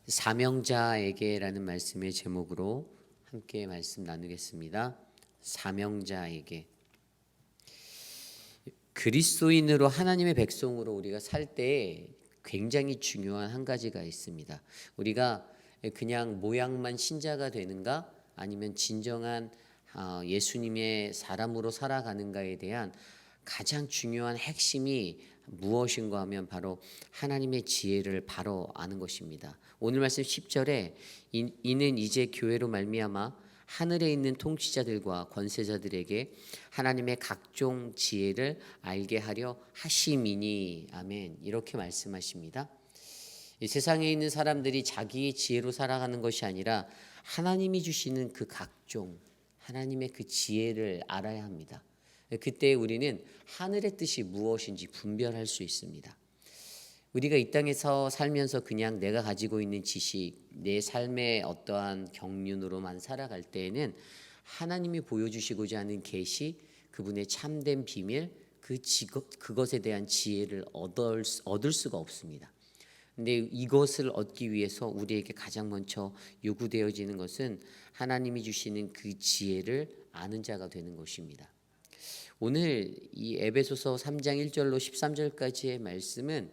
사명자에게라는 말씀의 제목으로 함께 말씀 나누겠습니다. 사명자에게. 그리스도인으로 하나님의 백성으로 우리가 살 때 굉장히 중요한 한 가지가 있습니다. 우리가 그냥 모양만 신자가 되는가 아니면 진정한 예수님의 사람으로 살아가는가에 대한 가장 중요한 핵심이 무엇인가 하면 바로 하나님의 지혜를 바로 아는 것입니다. 오늘 말씀 10절에 이는 이제 교회로 말미암아 하늘에 있는 통치자들과 권세자들에게 하나님의 각종 지혜를 알게 하려 하심이니. 아멘. 이렇게 말씀하십니다. 이 세상에 있는 사람들이 자기의 지혜로 살아가는 것이 아니라 하나님이 주시는 그 각종 하나님의 그 지혜를 알아야 합니다. 그때 우리는 하늘의 뜻이 무엇인지 분별할 수 있습니다. 우리가 이 땅에서 살면서 그냥 내가 가지고 있는 지식, 내 삶의 어떠한 경륜으로만 살아갈 때에는 하나님이 보여주시고자 하는 계시, 그분의 참된 비밀, 그것에 대한 지혜를 얻을 수가 없습니다. 근데 이것을 얻기 위해서 우리에게 가장 먼저 요구되어지는 것은 하나님이 주시는 그 지혜를 아는 자가 되는 것입니다. 오늘 이 에베소서 3장 1절로 13절까지의 말씀은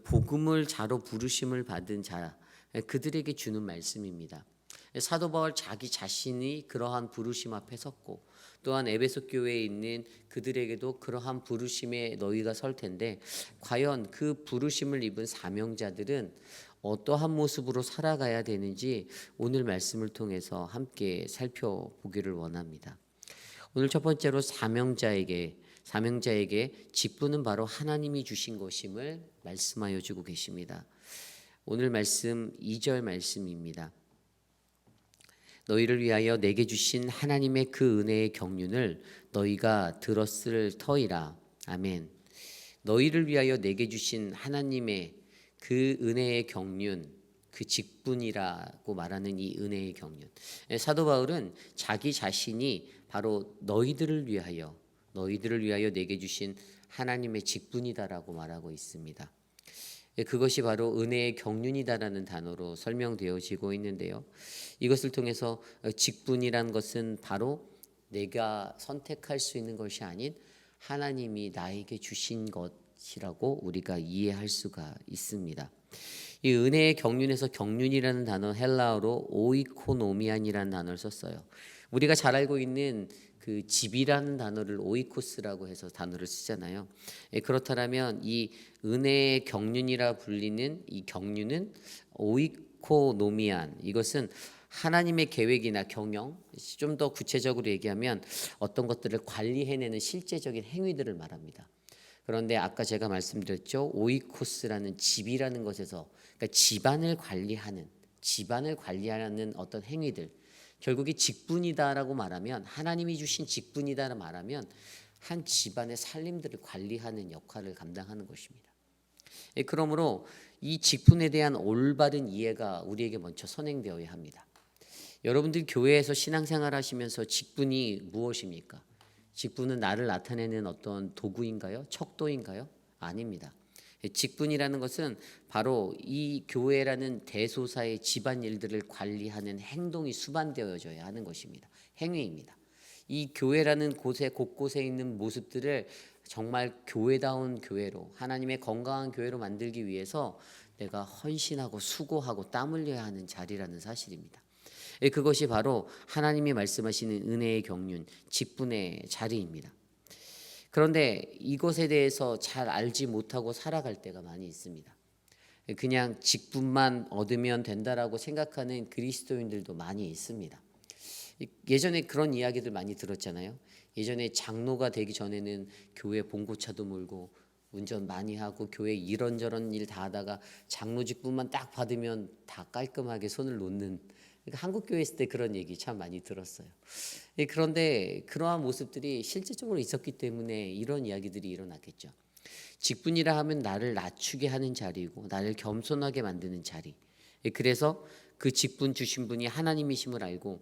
복음을 자로 부르심을 받은 자 그들에게 주는 말씀입니다. 사도 바울 자기 자신이 그러한 부르심 앞에 섰고 또한 에베소 교회에 있는 그들에게도 그러한 부르심에 너희가 설 텐데 과연 그 부르심을 입은 사명자들은 어떠한 모습으로 살아가야 되는지 오늘 말씀을 통해서 함께 살펴보기를 원합니다. 오늘 첫 번째로 사명자에게 직분은 바로 하나님이 주신 것임을 말씀하여 주고 계십니다. 오늘 말씀 2절 말씀입니다. 너희를 위하여 내게 주신 하나님의 그 은혜의 경륜을 너희가 들었을 터이라. 아멘. 너희를 위하여 내게 주신 하나님의 그 은혜의 경륜, 그 직분이라고 말하는 이 은혜의 경륜. 사도 바울은 자기 자신이 바로 너희들을 위하여 내게 주신 하나님의 직분이다라고 말하고 있습니다. 그것이 바로 은혜의 경륜이다라는 단어로 설명되어지고 있는데요. 이것을 통해서 직분이란 것은 바로 내가 선택할 수 있는 것이 아닌 하나님이 나에게 주신 것이라고 우리가 이해할 수가 있습니다. 이 은혜의 경륜에서 경륜이라는 단어 헬라어로 오이코노미안이라는 단어를 썼어요. 우리가 잘 알고 있는 그 집이라는 단어를 오이코스라고 해서 단어를 쓰잖아요. 그렇다면 이 은혜의 경륜이라 불리는 이 경륜은 오이코노미안, 이것은 하나님의 계획이나 경영, 좀 더 구체적으로 얘기하면 어떤 것들을 관리해내는 실제적인 행위들을 말합니다. 그런데 아까 제가 말씀드렸죠. 오이코스라는 집이라는 것에서 그러니까 집안을 관리하는 어떤 행위들, 결국이 직분이다라고 말하면 하나님이 주신 직분이다라고 말하면 한 집안의 살림들을 관리하는 역할을 감당하는 것입니다. 그러므로 이 직분에 대한 올바른 이해가 우리에게 먼저 선행되어야 합니다. 여러분들 교회에서 신앙생활 하시면서 직분이 무엇입니까? 직분은 나를 나타내는 어떤 도구인가요? 척도인가요? 아닙니다. 직분이라는 것은 바로 이 교회라는 대소사의 집안일들을 관리하는 행동이 수반되어져야 하는 것입니다. 행위입니다. 이 교회라는 곳에 곳곳에 있는 모습들을 정말 교회다운 교회로, 하나님의 건강한 교회로 만들기 위해서 내가 헌신하고 수고하고 땀 흘려야 하는 자리라는 사실입니다. 그것이 바로 하나님이 말씀하시는 은혜의 경륜, 직분의 자리입니다. 그런데 이것에 대해서 잘 알지 못하고 살아갈 때가 많이 있습니다. 그냥 직분만 얻으면 된다라고 생각하는 그리스도인들도 많이 있습니다. 예전에 그런 이야기들 많이 들었잖아요. 예전에 장로가 되기 전에는 교회 봉고차도 몰고 운전 많이 하고 교회 이런저런 일 다 하다가 장로 직분만 딱 받으면 다 깔끔하게 손을 놓는, 그러니까 한국 교회 있을 때 그런 얘기 참 많이 들었어요. 그런데 그러한 모습들이 실제적으로 있었기 때문에 이런 이야기들이 일어났겠죠. 직분이라 하면 나를 낮추게 하는 자리이고 나를 겸손하게 만드는 자리. 그래서 그 직분 주신 분이 하나님이심을 알고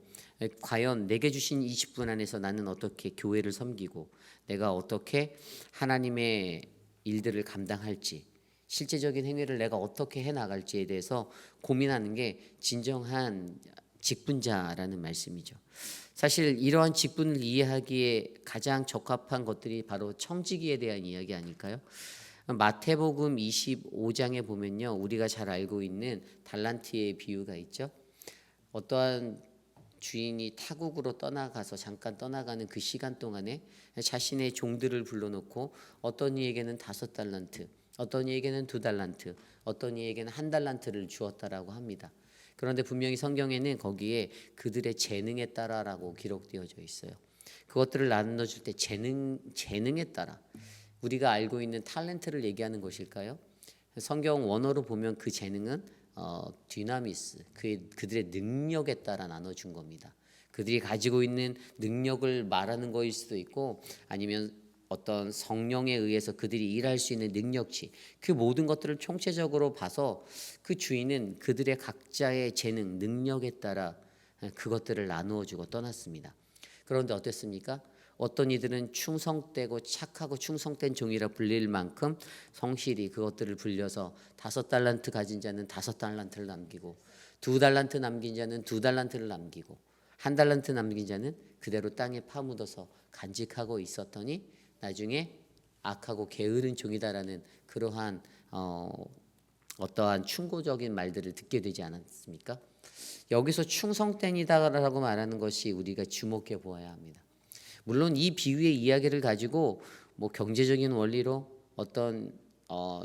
과연 내게 주신 이 직분 안에서 나는 어떻게 교회를 섬기고 내가 어떻게 하나님의 일들을 감당할지, 실제적인 행위를 내가 어떻게 해 나갈지에 대해서 고민하는 게 진정한 직분자라는 말씀이죠. 사실 이러한 직분을 이해하기에 가장 적합한 것들이 바로 청지기에 대한 이야기 아닐까요? 마태복음 25장에 보면요, 우리가 잘 알고 있는 달란트의 비유가 있죠. 어떠한 주인이 타국으로 떠나가서 잠깐 떠나가는 그 시간 동안에 자신의 종들을 불러놓고 어떤 이에게는 5달란트, 어떤 이에게는 2달란트, 어떤 이에게는 1달란트를 주었다라고 합니다. 그런데 분명히 성경에는 거기에 그들의 재능에 따라라고 기록되어져 있어요. 그것들을 나눠줄 때 재능에 따라, 우리가 알고 있는 탤런트를 얘기하는 것일까요? 성경 원어로 보면 그 재능은 디나미스, 그들의 능력에 따라 나눠준 겁니다. 그들이 가지고 있는 능력을 말하는 것일 수도 있고, 아니면 어떤 성령에 의해서 그들이 일할 수 있는 능력치, 그 모든 것들을 총체적으로 봐서 그 주인은 그들의 각자의 재능, 능력에 따라 그것들을 나누어 주고 떠났습니다. 그런데 어땠습니까? 어떤 이들은 충성되고 착하고 충성된 종이라 불릴 만큼 성실히 그것들을 불려서 5달란트 가진 자는 5달란트를 남기고, 2달란트 남긴 자는 2달란트를 남기고, 1달란트 남긴 자는 그대로 땅에 파묻어서 간직하고 있었더니 나중에 악하고 게으른 종이다라는 그러한 어떠한 충고적인 말들을 듣게 되지 않았습니까? 여기서 충성된이다라고 말하는 것이 우리가 주목해 보아야 합니다. 물론 이 비유의 이야기를 가지고 뭐 경제적인 원리로 어떤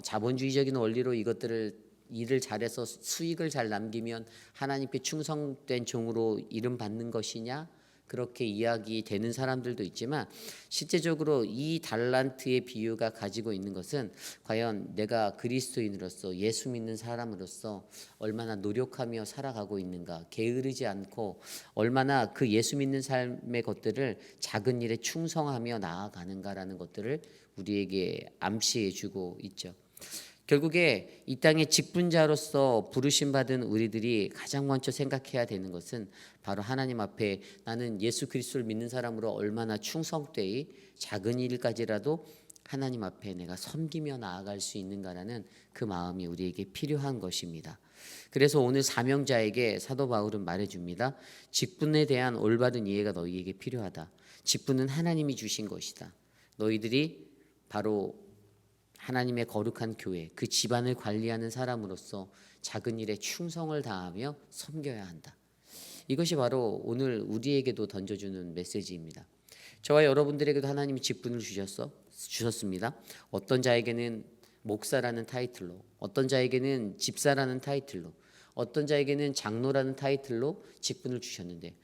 자본주의적인 원리로 이것들을 일을 잘해서 수익을 잘 남기면 하나님께 충성된 종으로 이름 받는 것이냐, 그렇게 이야기되는 사람들도 있지만, 실제적으로 이 달란트의 비유가 가지고 있는 것은 과연 내가 그리스도인으로서 예수 믿는 사람으로서 얼마나 노력하며 살아가고 있는가, 게으르지 않고 얼마나 그 예수 믿는 삶의 것들을 작은 일에 충성하며 나아가는가라는 것들을 우리에게 암시해 주고 있죠. 결국에 이 땅의 직분자로서 부르심 받은 우리들이 가장 먼저 생각해야 되는 것은 바로 하나님 앞에 나는 예수 그리스도를 믿는 사람으로 얼마나 충성되이 작은 일까지라도 하나님 앞에 내가 섬기며 나아갈 수 있는가라는 그 마음이 우리에게 필요한 것입니다. 그래서 오늘 사명자에게 사도 바울은 말해줍니다. 직분에 대한 올바른 이해가 너희에게 필요하다. 직분은 하나님이 주신 것이다. 너희들이 바로 하나님의 거룩한 교회, 그 집안을 관리하는 사람으로서 작은 일에 충성을 다하며 섬겨야 한다. 이것이 바로 오늘 우리에게도 던져주는 메시지입니다. 저와 여러분들에게도 하나님이 직분을 주셨습니다. 어떤 자에게는 목사라는 타이틀로, 어떤 자에게는 집사라는 타이틀로, 어떤 자에게는 장로라는 타이틀로 직분을 주셨는데,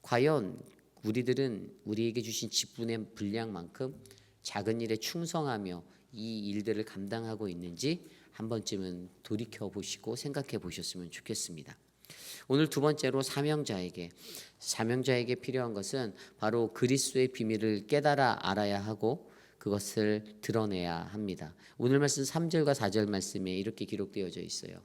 과연 우리들은 우리에게 주신 직분의 분량만큼 작은 일에 충성하며 이 일들을 감당하고 있는지 한 번쯤은 돌이켜 보시고 생각해 보셨으면 좋겠습니다. 오늘 두 번째로 사명자에게 필요한 것은 바로 그리스도의 비밀을 깨달아 알아야 하고 그것을 드러내야 합니다. 오늘 말씀 3절과 4절 말씀에 이렇게 기록되어져 있어요.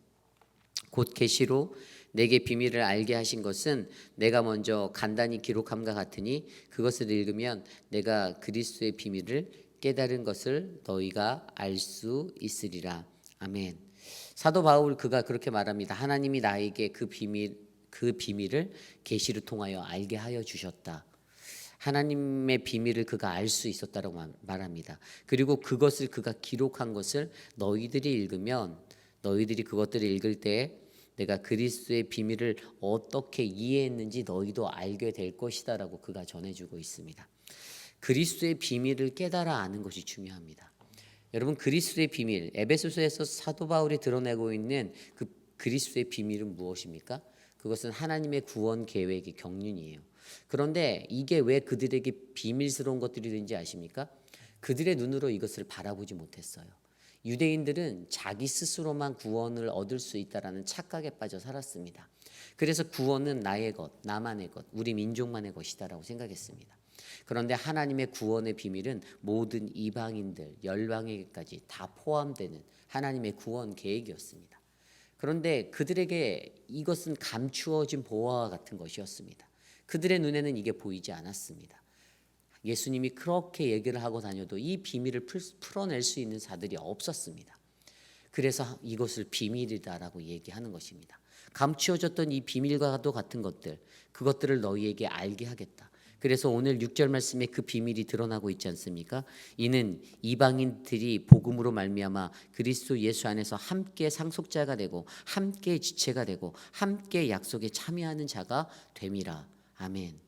곧 계시로 내게 비밀을 알게 하신 것은 내가 먼저 간단히 기록함과 같으니 그것을 읽으면 내가 그리스도의 비밀을 깨달은 것을 너희가 알 수 있으리라. 아멘. 사도 바울 그가 그렇게 말합니다. 하나님이 나에게 그 비밀을 계시를 통하여 알게 하여 주셨다. 하나님의 비밀을 그가 알 수 있었다라고 말합니다. 그리고 그것을 그가 기록한 것을 너희들이 읽으면, 너희들이 그것들을 읽을 때 내가 그리스도의 비밀을 어떻게 이해했는지 너희도 알게 될 것이다라고 그가 전해주고 있습니다. 그리스도의 비밀을 깨달아 아는 것이 중요합니다. 여러분, 그리스도의 비밀, 에베소서에서 사도 바울이 드러내고 있는 그 그리스도의 비밀은 무엇입니까? 그것은 하나님의 구원 계획의 경륜이에요. 그런데 이게 왜 그들에게 비밀스러운 것들이 된지 아십니까? 그들의 눈으로 이것을 바라보지 못했어요. 유대인들은 자기 스스로만 구원을 얻을 수 있다라는 착각에 빠져 살았습니다. 그래서 구원은 나의 것, 나만의 것, 우리 민족만의 것이다라고 생각했습니다. 그런데 하나님의 구원의 비밀은 모든 이방인들, 열방에게까지 다 포함되는 하나님의 구원 계획이었습니다. 그런데 그들에게 이것은 감추어진 보화와 같은 것이었습니다. 그들의 눈에는 이게 보이지 않았습니다. 예수님이 그렇게 얘기를 하고 다녀도 이 비밀을 풀어낼 수 있는 자들이 없었습니다. 그래서 이것을 비밀이다라고 얘기하는 것입니다. 감추어졌던 이 비밀과도 같은 것들, 그것들을 너희에게 알게 하겠다. 그래서 오늘 6절 말씀에 그 비밀이 드러나고 있지 않습니까? 이는 이방인들이 복음으로 말미암아 그리스도 예수 안에서 함께 상속자가 되고 함께 지체가 되고 함께 약속에 참여하는 자가 됨이라. 아멘.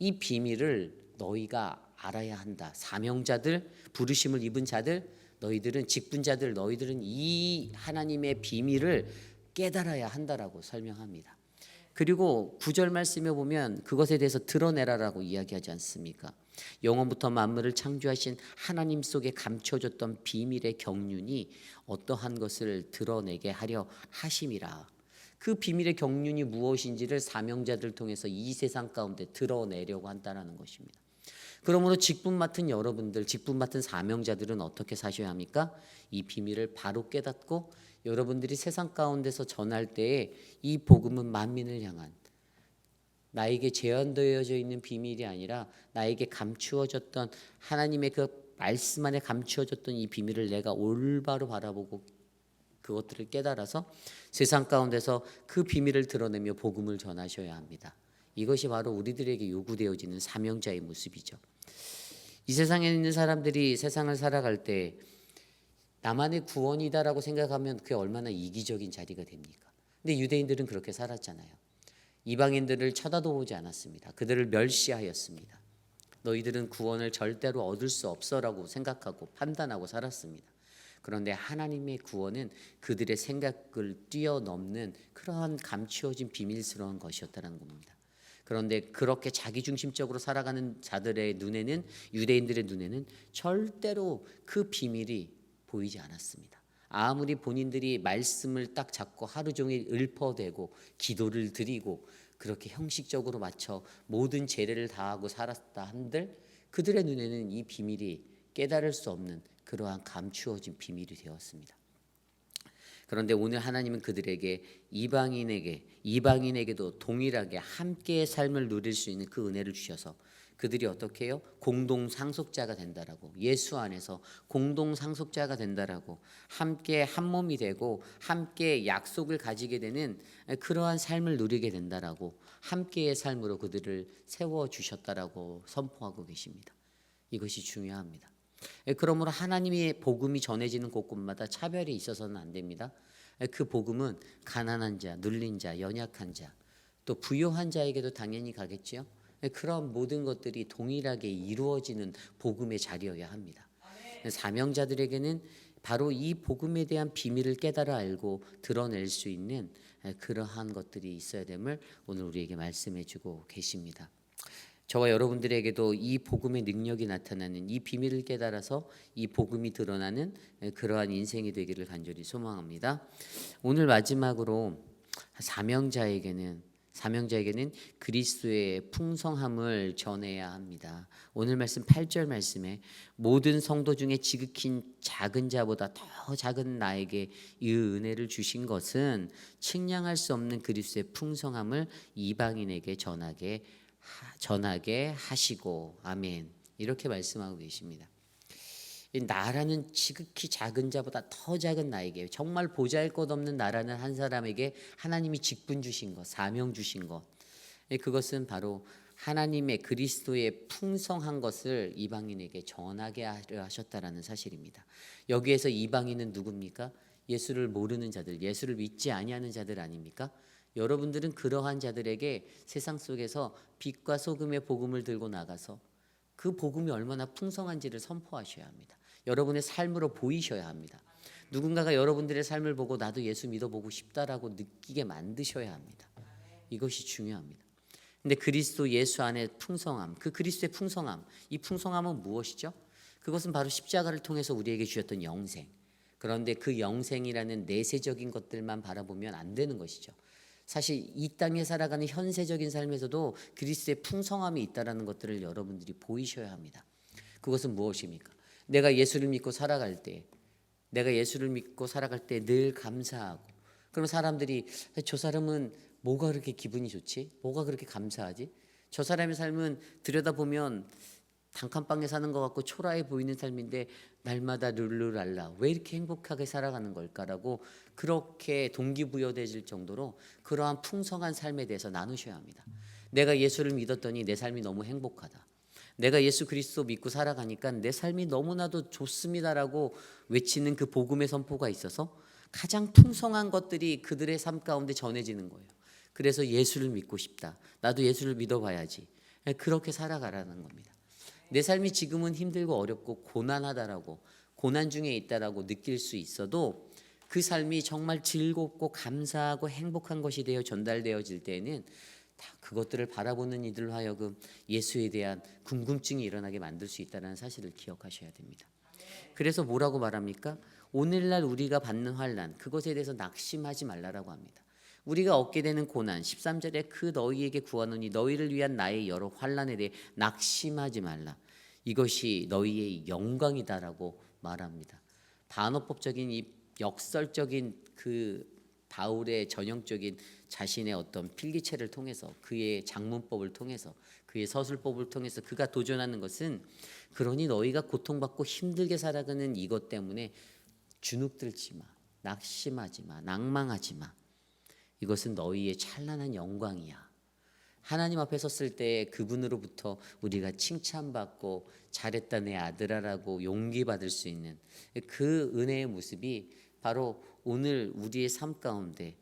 이 비밀을 너희가 알아야 한다. 사명자들, 부르심을 입은 자들, 너희들은 직분자들, 너희들은 이 하나님의 비밀을 깨달아야 한다라고 설명합니다. 그리고 9절 말씀에 보면 그것에 대해서 드러내라라고 이야기하지 않습니까? 영원부터 만물을 창조하신 하나님 속에 감춰졌던 비밀의 경륜이 어떠한 것을 드러내게 하려 하심이라. 그 비밀의 경륜이 무엇인지를 사명자들 통해서 이 세상 가운데 드러내려고 한다는 것입니다. 그러므로 직분 맡은 여러분들, 직분 맡은 사명자들은 어떻게 사셔야 합니까? 이 비밀을 바로 깨닫고 여러분들이 세상 가운데서 전할 때에 이 복음은 만민을 향한, 나에게 제한되어져 있는 비밀이 아니라 나에게 감추어졌던 하나님의 그 말씀 안에 감추어졌던 이 비밀을 내가 올바로 바라보고 그것들을 깨달아서 세상 가운데서 그 비밀을 드러내며 복음을 전하셔야 합니다. 이것이 바로 우리들에게 요구되어지는 사명자의 모습이죠. 이 세상에 있는 사람들이 세상을 살아갈 때 나만의 구원이다라고 생각하면 그게 얼마나 이기적인 자리가 됩니까? 근데 유대인들은 그렇게 살았잖아요. 이방인들을 쳐다도 보지 않았습니다. 그들을 멸시하였습니다. 너희들은 구원을 절대로 얻을 수 없어라고 생각하고 판단하고 살았습니다. 그런데 하나님의 구원은 그들의 생각을 뛰어넘는 그러한 감추어진 비밀스러운 것이었다는 겁니다. 그런데 그렇게 자기중심적으로 살아가는 자들의 눈에는, 유대인들의 눈에는 절대로 그 비밀이 보이지 않았습니다. 아무리 본인들이 말씀을 딱 잡고 하루 종일 읊어대고 기도를 드리고 그렇게 형식적으로 맞춰 모든 제례를 다하고 살았다 한들 그들의 눈에는 이 비밀이 깨달을 수 없는 그러한 감추어진 비밀이 되었습니다. 그런데 오늘 하나님은 그들에게 이방인에게도 동일하게 함께의 삶을 누릴 수 있는 그 은혜를 주셔서 그들이 어떻게 해요? 공동 상속자가 된다라고, 예수 안에서 공동 상속자가 된다라고, 함께 한 몸이 되고 함께 약속을 가지게 되는 그러한 삶을 누리게 된다라고, 함께의 삶으로 그들을 세워 주셨다라고 선포하고 계십니다. 이것이 중요합니다. 그러므로 하나님의 복음이 전해지는 곳곳마다 차별이 있어서는 안 됩니다. 그 복음은 가난한 자, 눌린 자, 연약한 자, 또 부요한 자에게도 당연히 가겠지요. 그런 모든 것들이 동일하게 이루어지는 복음의 자리여야 합니다. 사명자들에게는 바로 이 복음에 대한 비밀을 깨달아 알고 드러낼 수 있는 그러한 것들이 있어야 됨을 오늘 우리에게 말씀해 주고 계십니다. 저와 여러분들에게도 이 복음의 능력이 나타나는 이 비밀을 깨달아서 이 복음이 드러나는 그러한 인생이 되기를 간절히 소망합니다. 오늘 마지막으로 사명자에게는 그리스도의 풍성함을 전해야 합니다. 오늘 말씀 8절 말씀에 모든 성도 중에 지극히 작은 자보다 더 작은 나에게 이 은혜를 주신 것은 측량할 수 없는 그리스도의 풍성함을 이방인에게 전하게 하시고, 아멘. 이렇게 말씀하고 계십니다. 나라는 지극히 작은 자보다 더 작은 나에게, 정말 보잘것없는 나라는 한 사람에게 하나님이 직분 주신 것, 사명 주신 것, 그것은 바로 하나님의 그리스도의 풍성한 것을 이방인에게 전하게 하셨다라는 사실입니다. 여기에서 이방인은 누굽니까? 예수를 모르는 자들, 예수를 믿지 아니하는 자들 아닙니까? 여러분들은 그러한 자들에게 세상 속에서 빛과 소금의 복음을 들고 나가서 그 복음이 얼마나 풍성한지를 선포하셔야 합니다. 여러분의 삶으로 보이셔야 합니다. 누군가가 여러분들의 삶을 보고 나도 예수 믿어보고 싶다라고 느끼게 만드셔야 합니다. 이것이 중요합니다. 근데 그리스도 예수 안에 풍성함, 그 그리스도의 풍성함, 이 풍성함은 무엇이죠? 그것은 바로 십자가를 통해서 우리에게 주셨던 영생. 그런데 그 영생이라는 내세적인 것들만 바라보면 안 되는 것이죠. 사실 이 땅에 살아가는 현세적인 삶에서도 그리스도의 풍성함이 있다는 것들을 여러분들이 보이셔야 합니다. 그것은 무엇입니까? 내가 예수를 믿고 살아갈 때 늘 감사하고, 그럼 사람들이 저 사람은 뭐가 그렇게 기분이 좋지? 뭐가 그렇게 감사하지? 저 사람의 삶은 들여다보면 단칸방에 사는 것 같고 초라해 보이는 삶인데 날마다 룰루랄라 왜 이렇게 행복하게 살아가는 걸까라고 그렇게 동기부여되질 정도로 그러한 풍성한 삶에 대해서 나누셔야 합니다. 내가 예수를 믿었더니 내 삶이 너무 행복하다. 내가 예수 그리스도 믿고 살아가니까 내 삶이 너무나도 좋습니다라고 외치는 그 복음의 선포가 있어서 가장 풍성한 것들이 그들의 삶 가운데 전해지는 거예요. 그래서 예수를 믿고 싶다. 나도 예수를 믿어봐야지. 그렇게 살아가라는 겁니다. 내 삶이 지금은 힘들고 어렵고 고난하다라고 고난 중에 있다라고 느낄 수 있어도 그 삶이 정말 즐겁고 감사하고 행복한 것이 되어 전달되어질 때에는 다 그것들을 바라보는 이들로 하여금 예수에 대한 궁금증이 일어나게 만들 수 있다는 사실을 기억하셔야 됩니다. 그래서 뭐라고 말합니까? 오늘날 우리가 받는 환난 그것에 대해서 낙심하지 말라라고 합니다. 우리가 얻게 되는 고난 13절에 그 너희에게 구하노니 너희를 위한 나의 여러 환난에 대해 낙심하지 말라. 이것이 너희의 영광이다라고 말합니다. 반어법적인 이 역설적인 그 바울의 전형적인 자신의 어떤 필기체를 통해서 그의 작문법을 통해서 그의 서술법을 통해서 그가 도전하는 것은 그러니 너희가 고통받고 힘들게 살아가는 이것 때문에 주눅들지 마, 낙심하지 마, 낭망하지 마. 이것은 너희의 찬란한 영광이야. 하나님 앞에 섰을 때 그분으로부터 우리가 칭찬받고 잘했다 내 아들아라고 용기받을 수 있는 그 은혜의 모습이 바로 오늘 우리의 삶 가운데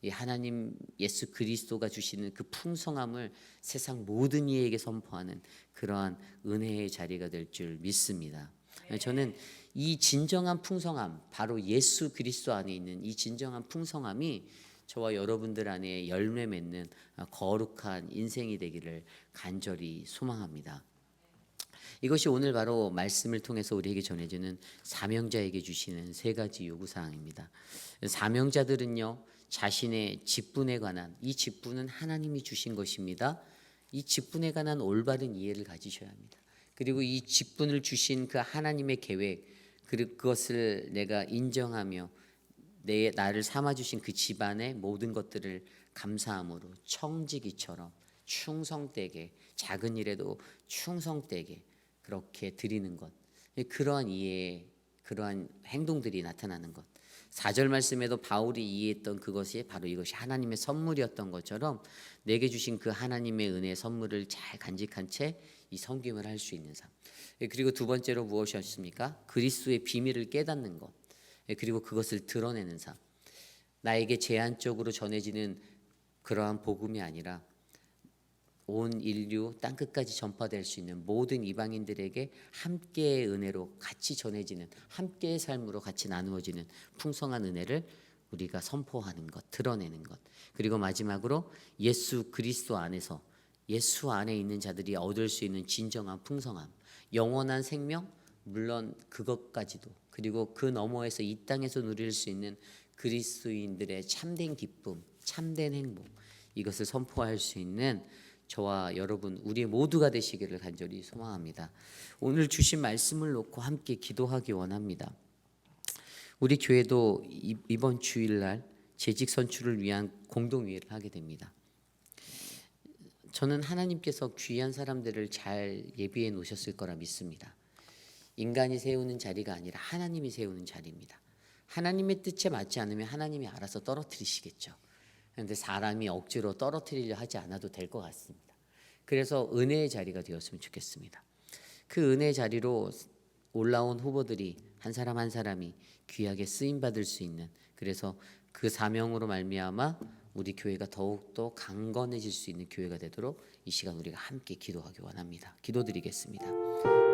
이 하나님 예수 그리스도가 주시는 그 풍성함을 세상 모든 이에게 선포하는 그러한 은혜의 자리가 될 줄 믿습니다. 저는 이 진정한 풍성함, 바로 예수 그리스도 안에 있는 이 진정한 풍성함이 저와 여러분들 안에 열매 맺는 거룩한 인생이 되기를 간절히 소망합니다. 이것이 오늘 바로 말씀을 통해서 우리에게 전해주는 사명자에게 주시는 세 가지 요구사항입니다. 사명자들은요, 자신의 직분에 관한, 이 직분은 하나님이 주신 것입니다. 이 직분에 관한 올바른 이해를 가지셔야 합니다. 그리고 이 직분을 주신 그 하나님의 계획, 그리고 그것을 내가 인정하며 나를 삼아주신 그 집안의 모든 것들을 감사함으로 청지기처럼 충성되게, 작은 일에도 충성되게 그렇게 드리는 것, 그러한 이해, 그러한 행동들이 나타나는 것. 4절 말씀에도 바울이 이해했던 그것이 바로 이것이 하나님의 선물이었던 것처럼 내게 주신 그 하나님의 은혜의 선물을 잘 간직한 채 이 섬김을 할 수 있는 삶. 그리고 두 번째로 무엇이었습니까? 그리스도의 비밀을 깨닫는 것. 그리고 그것을 드러내는 삶. 나에게 제한적으로 전해지는 그러한 복음이 아니라 온 인류 땅끝까지 전파될 수 있는 모든 이방인들에게 함께의 은혜로 같이 전해지는 함께의 삶으로 같이 나누어지는 풍성한 은혜를 우리가 선포하는 것, 드러내는 것. 그리고 마지막으로 예수 그리스도 안에서 예수 안에 있는 자들이 얻을 수 있는 진정한 풍성함, 영원한 생명, 물론 그것까지도, 그리고 그 너머에서 이 땅에서 누릴 수 있는 그리스도인들의 참된 기쁨, 참된 행복, 이것을 선포할 수 있는 저와 여러분 우리 모두가 되시기를 간절히 소망합니다. 오늘 주신 말씀을 놓고 함께 기도하기 원합니다. 우리 교회도 이번 주일날 재직 선출을 위한 공동회의를 하게 됩니다. 저는 하나님께서 귀한 사람들을 잘 예비해 놓으셨을 거라 믿습니다. 인간이 세우는 자리가 아니라 하나님이 세우는 자리입니다. 하나님의 뜻에 맞지 않으면 하나님이 알아서 떨어뜨리시겠죠. 그런데 사람이 억지로 떨어뜨리려 하지 않아도 될 것 같습니다. 그래서 은혜의 자리가 되었으면 좋겠습니다. 그 은혜의 자리로 올라온 후보들이 한 사람 한 사람이 귀하게 쓰임받을 수 있는, 그래서 그 사명으로 말미암아 우리 교회가 더욱더 강건해질 수 있는 교회가 되도록 이 시간 우리가 함께 기도하기 원합니다. 기도드리겠습니다.